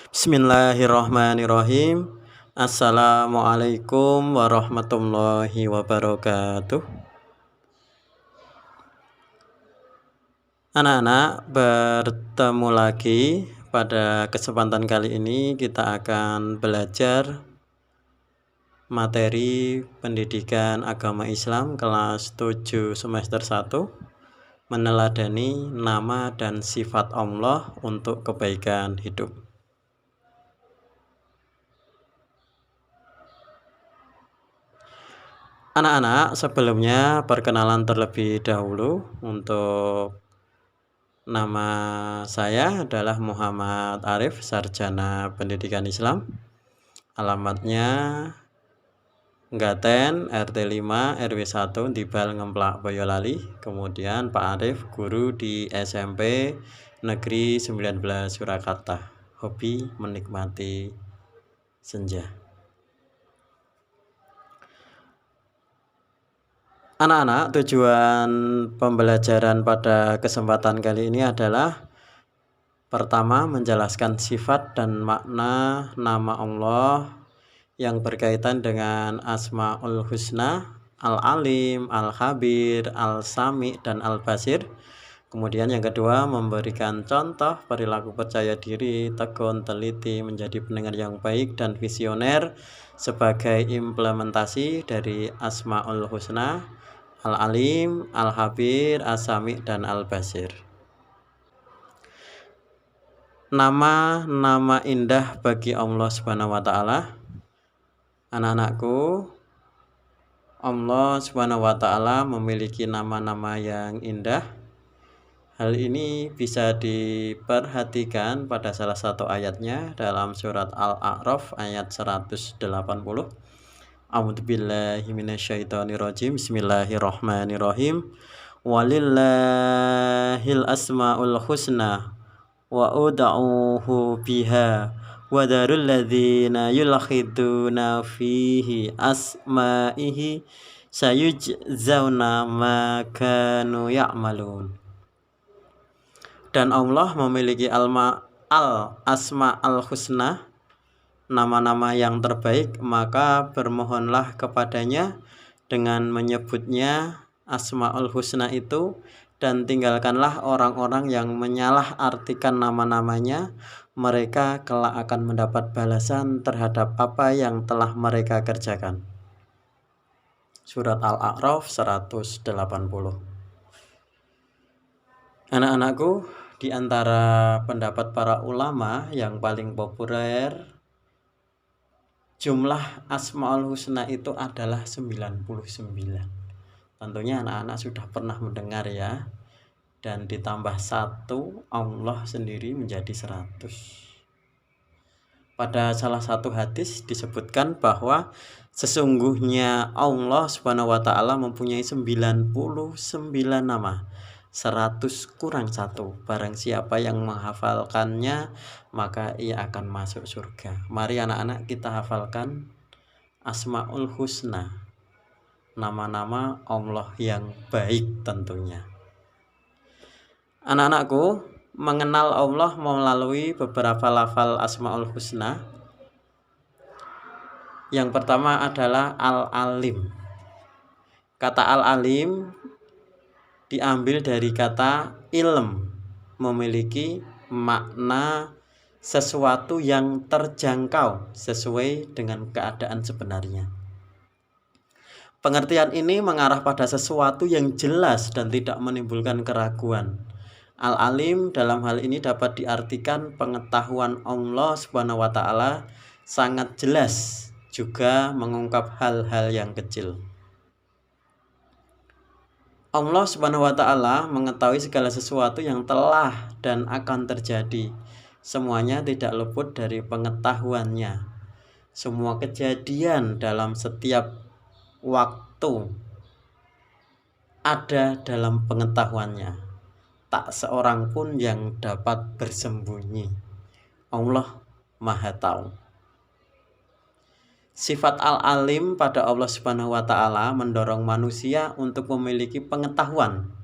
Bismillahirrahmanirrahim. Assalamualaikum warahmatullahi wabarakatuh. Anak-anak, bertemu lagi. Pada kesempatan kali ini kita akan belajar materi pendidikan agama Islam kelas 7 semester 1, meneladani nama dan sifat Allah untuk kebaikan hidup. Anak-anak, sebelumnya perkenalan terlebih dahulu. Untuk nama saya adalah Muhammad Arif, Sarjana Pendidikan Islam. Alamatnya Ngaten, RT 5, RW 1, Dibal, Ngemplak, Boyolali. Kemudian Pak Arif, guru di SMP Negeri 19 Surakarta. Hobi menikmati senja. Anak-anak, tujuan pembelajaran pada kesempatan kali ini adalah pertama, menjelaskan sifat dan makna nama Allah yang berkaitan dengan Asmaul Husna, Al-Alim, Al-Khabir, Al-Sami, dan Al-Basir. Kemudian yang kedua, memberikan contoh perilaku percaya diri, tekun, teliti, menjadi pendengar yang baik dan visioner sebagai implementasi dari Asmaul Husna, Al-Alim, Al-Khabir, As-Sami, dan Al-Basir. Nama-nama indah bagi Allah Subhanahu wa Ta'ala. Anak-anakku, Allah Subhanahu wa Ta'ala memiliki nama-nama yang indah. Hal ini bisa diperhatikan pada salah satu ayatnya dalam surat Al-A'raf ayat 180. A'udzubillahi minasyaitonirrajim. Bismillahirrahmanirrahim. Walillahil asmaul husna wa ud'uhu biha wa darul ladzina yulhiduna fihi asma'ihi sayujzauna ma kanu ya'malun. Dan Allah memiliki al-asma'ul husna, nama-nama yang terbaik, maka bermohonlah kepadanya dengan menyebutnya Asmaul Husna itu, dan tinggalkanlah orang-orang yang menyalah-artikan nama-namanya. Mereka kelak akan mendapat balasan terhadap apa yang telah mereka kerjakan. Surat Al-A'raf 180. Anak-anakku, di antara pendapat para ulama yang paling populer, jumlah Asmaul Husna itu adalah 99. Tentunya anak-anak sudah pernah mendengar ya. Dan ditambah 1, Allah sendiri menjadi 100. Pada salah satu hadis disebutkan bahwa sesungguhnya Allah Subhanahu wa Ta'ala mempunyai 99 nama. 100 kurang 1. Barang siapa yang menghafalkannya, maka ia akan masuk surga. Mari anak-anak kita hafalkan Asmaul Husna, nama-nama Allah yang baik tentunya. Anak-anakku, mengenal Allah melalui beberapa lafal Asmaul Husna. Yang pertama adalah Al-Alim. Kata Al-Alim diambil dari kata ilm, memiliki makna sesuatu yang terjangkau sesuai dengan keadaan sebenarnya. Pengertian ini mengarah pada sesuatu yang jelas dan tidak menimbulkan keraguan. Al-Alim dalam hal ini dapat diartikan pengetahuan Allah Subhanahu wa Ta'ala sangat jelas, juga mengungkap hal-hal yang kecil. Allah Subhanahu wa Ta'ala mengetahui segala sesuatu yang telah dan akan terjadi. Semuanya tidak luput dari pengetahuannya. Semua kejadian dalam setiap waktu ada dalam pengetahuannya. Tak seorang pun yang dapat bersembunyi. Allah Maha Tahu. Sifat Al-Alim pada Allah Subhanahu wa Ta'ala mendorong manusia untuk memiliki pengetahuan,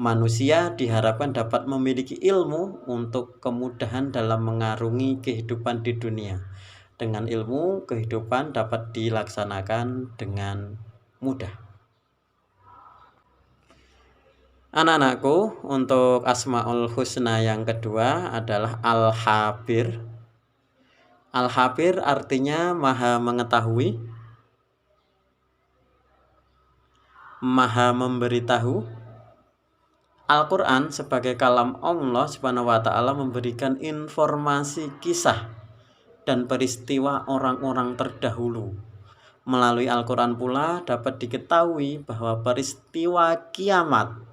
Manusia diharapkan dapat memiliki ilmu untuk kemudahan dalam mengarungi kehidupan di dunia. Dengan ilmu, kehidupan dapat dilaksanakan dengan mudah. Anak-anakku, untuk Asmaul Husna yang kedua adalah Al-Habir. Al-Habir artinya maha mengetahui, maha memberitahu. Al-Quran sebagai kalam Allah Subhanahu wa ta'ala memberikan informasi kisah dan peristiwa orang-orang terdahulu. Melalui Al-Quran pula dapat diketahui bahwa peristiwa kiamat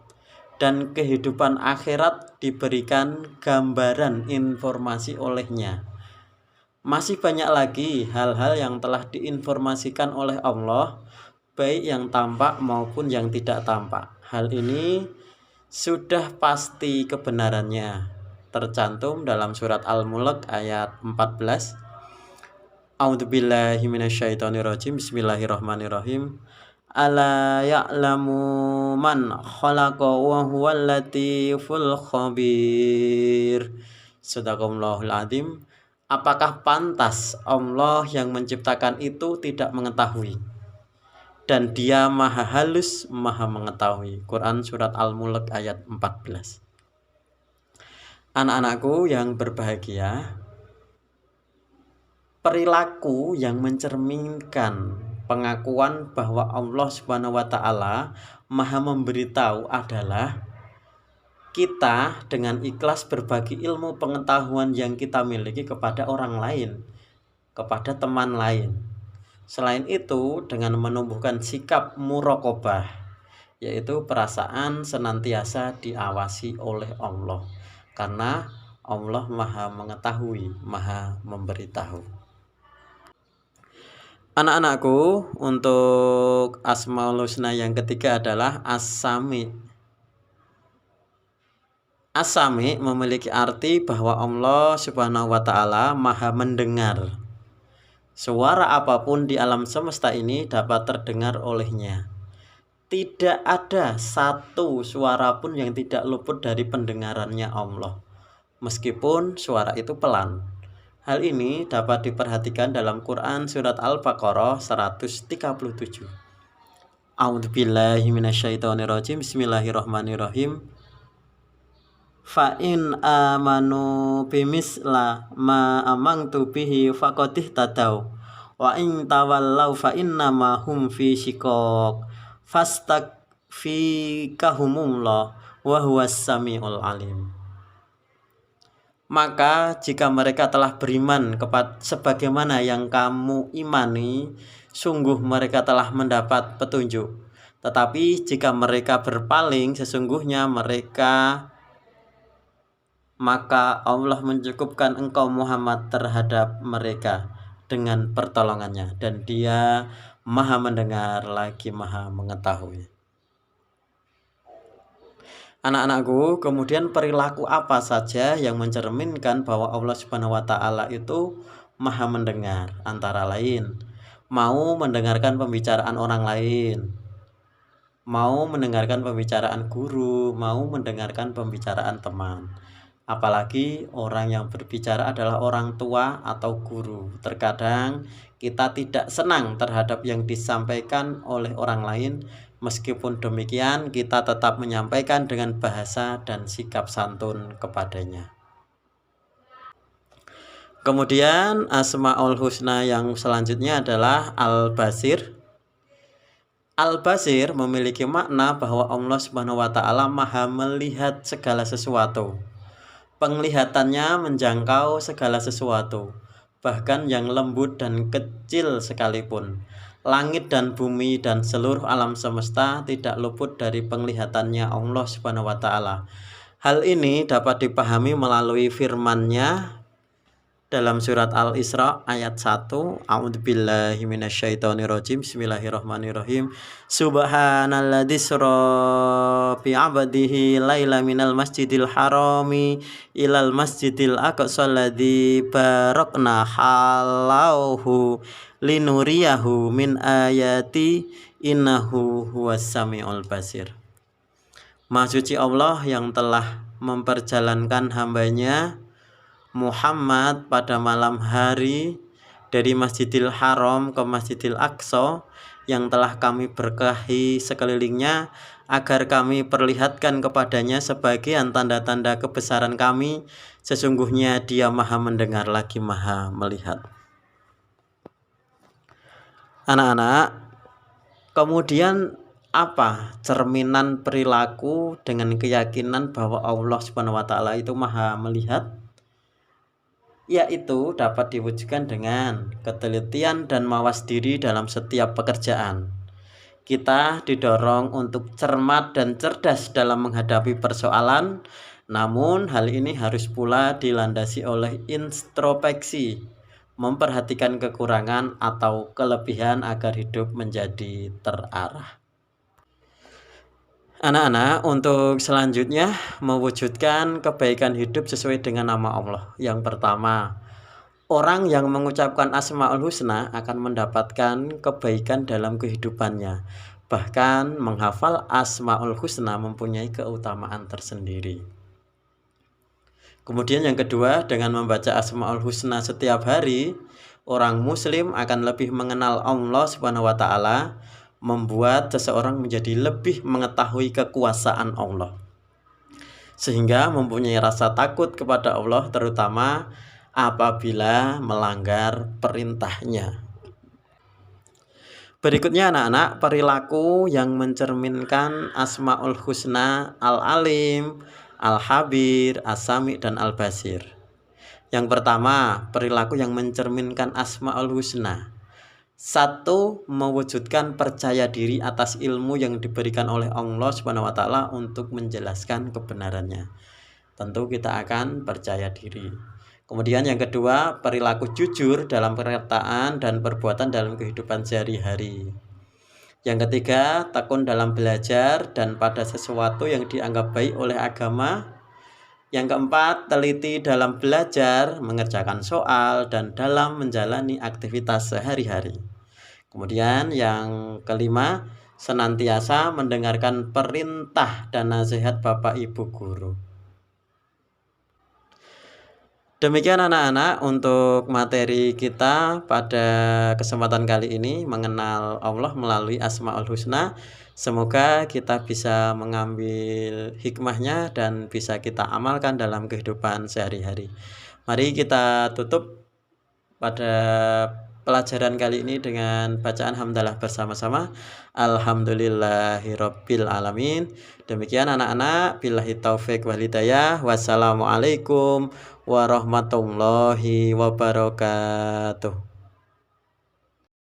dan kehidupan akhirat diberikan gambaran informasi olehnya. Masih banyak lagi hal-hal yang telah diinformasikan oleh Allah, baik yang tampak maupun yang tidak tampak. Hal ini sudah pasti kebenarannya, tercantum dalam surat Al-Mulk ayat 14. A'udzubillahi minasyaitonirrajim. Bismillahirrahmanirrahim. Ala ya'lamu man khalaqa wa huwal latiful khabir. Shadaqallahul azim. Apakah pantas Allah yang menciptakan itu tidak mengetahui? Dan dia maha halus, maha mengetahui. Quran surat Al-Mulk ayat 14. Anak-anakku yang berbahagia, perilaku yang mencerminkan pengakuan bahwa Allah Subhanahu wa ta'ala maha memberitahu adalah kita dengan ikhlas berbagi ilmu pengetahuan yang kita miliki kepada orang lain, kepada teman lain. Selain itu, dengan menumbuhkan sikap muraqabah, yaitu perasaan senantiasa diawasi oleh Allah, karena Allah maha mengetahui, maha memberitahu. Anak-anakku, untuk Asmaul Husna yang ketiga adalah As-Sami. As-Sami memiliki arti bahwa Allah Subhanahu wa ta'ala maha mendengar. Suara apapun di alam semesta ini dapat terdengar olehnya. Tidak ada satu suara pun yang tidak luput dari pendengarannya Allah, meskipun suara itu pelan. Hal ini dapat diperhatikan dalam Quran surat Al-Baqarah 137. A'udzubillahi minasyaitonirrajim. Bismillahirrahmanirrahim. Fa in amanu bimisla ma amantu bihi faqad ihtadaw wa in tawallaw fa innama hum fi shiqaq fastakfikahumullah wa huwas samiul alim. Maka jika mereka telah beriman kepada sebagaimana yang kamu imani, sungguh mereka telah mendapat petunjuk. Tetapi jika mereka berpaling, sesungguhnya maka Allah mencukupkan engkau Muhammad terhadap mereka dengan pertolongannya, dan Dia maha mendengar lagi maha mengetahui. Anak-anakku, kemudian perilaku apa saja yang mencerminkan bahwa Allah Subhanahu wa ta'ala itu maha mendengar? Antara lain, mau mendengarkan pembicaraan orang lain, mau mendengarkan pembicaraan guru, mau mendengarkan pembicaraan teman. Apalagi orang yang berbicara adalah orang tua atau guru. Terkadang kita tidak senang terhadap yang disampaikan oleh orang lain. Meskipun demikian, kita tetap menyampaikan dengan bahasa dan sikap santun kepadanya. Kemudian Asmaul Husna yang selanjutnya adalah Al-Basir. Al-Basir memiliki makna bahwa Allah Subhanahu wa ta'ala maha melihat segala sesuatu. Penglihatannya menjangkau segala sesuatu, bahkan yang lembut dan kecil sekalipun. Langit dan bumi dan seluruh alam semesta tidak luput dari penglihatannya Allah Subhanahu wa ta'ala. Hal ini dapat dipahami melalui firman-Nya dalam surat Al-Isra ayat 1. A'udzubillahi minasyaitonirrajim. Bismillahirrahmanirrahim. Subhanalladzi sra bi 'abdihi laila minal masjidil harami ilal masjidil aqsa alladzi barakna halauhu linuriyahu min ayati innahu huwas samiul basir. Maha suci Allah yang telah memperjalankan hambanya Muhammad pada malam hari dari Masjidil Haram ke Masjidil Aqsa yang telah kami berkahi sekelilingnya, agar kami perlihatkan kepadanya sebagian tanda-tanda kebesaran kami. Sesungguhnya Dia Maha mendengar lagi Maha melihat. Anak-anak, kemudian apa cerminan perilaku dengan keyakinan bahwa Allah Subhanahu wa taala itu Maha melihat? Yaitu dapat diwujudkan dengan ketelitian dan mawas diri dalam setiap pekerjaan. Kita didorong untuk cermat dan cerdas dalam menghadapi persoalan, namun hal ini harus pula dilandasi oleh introspeksi, memperhatikan kekurangan atau kelebihan agar hidup menjadi terarah. Anak-anak, untuk selanjutnya mewujudkan kebaikan hidup sesuai dengan nama Allah. Yang pertama, orang yang mengucapkan Asmaul Husna akan mendapatkan kebaikan dalam kehidupannya. Bahkan menghafal Asmaul Husna mempunyai keutamaan tersendiri. Kemudian yang kedua, dengan membaca Asmaul Husna setiap hari, orang muslim akan lebih mengenal Allah Subhanahu wa taala, membuat seseorang menjadi lebih mengetahui kekuasaan Allah, sehingga mempunyai rasa takut kepada Allah, terutama apabila melanggar perintahnya. Berikutnya anak-anak, perilaku yang mencerminkan Asmaul Husna, Al-Alim, Al-Habir, As-Sami, dan Al-Basir. Yang pertama, perilaku yang mencerminkan Asmaul Husna. 1. Mewujudkan percaya diri atas ilmu yang diberikan oleh Allah Subhanahu wa taala untuk menjelaskan kebenarannya. Tentu kita akan percaya diri. Kemudian yang kedua, perilaku jujur dalam perkataan dan perbuatan dalam kehidupan sehari-hari. Yang ketiga, tekun dalam belajar dan pada sesuatu yang dianggap baik oleh agama. Yang keempat, teliti dalam belajar, mengerjakan soal, dan dalam menjalani aktivitas sehari-hari. Kemudian yang kelima, senantiasa mendengarkan perintah dan nasihat Bapak Ibu guru. Demikian anak-anak untuk materi kita pada kesempatan kali ini mengenal Allah melalui Asmaul Husna. Semoga kita bisa mengambil hikmahnya dan bisa kita amalkan dalam kehidupan sehari-hari. Mari kita tutup pada pelajaran kali ini dengan bacaan hamdalah bersama-sama. Alhamdulillahirabbil alamin. Demikian anak-anak, billahi taufik wal hidayah. Wassalamualaikum warahmatullahi wabarakatuh.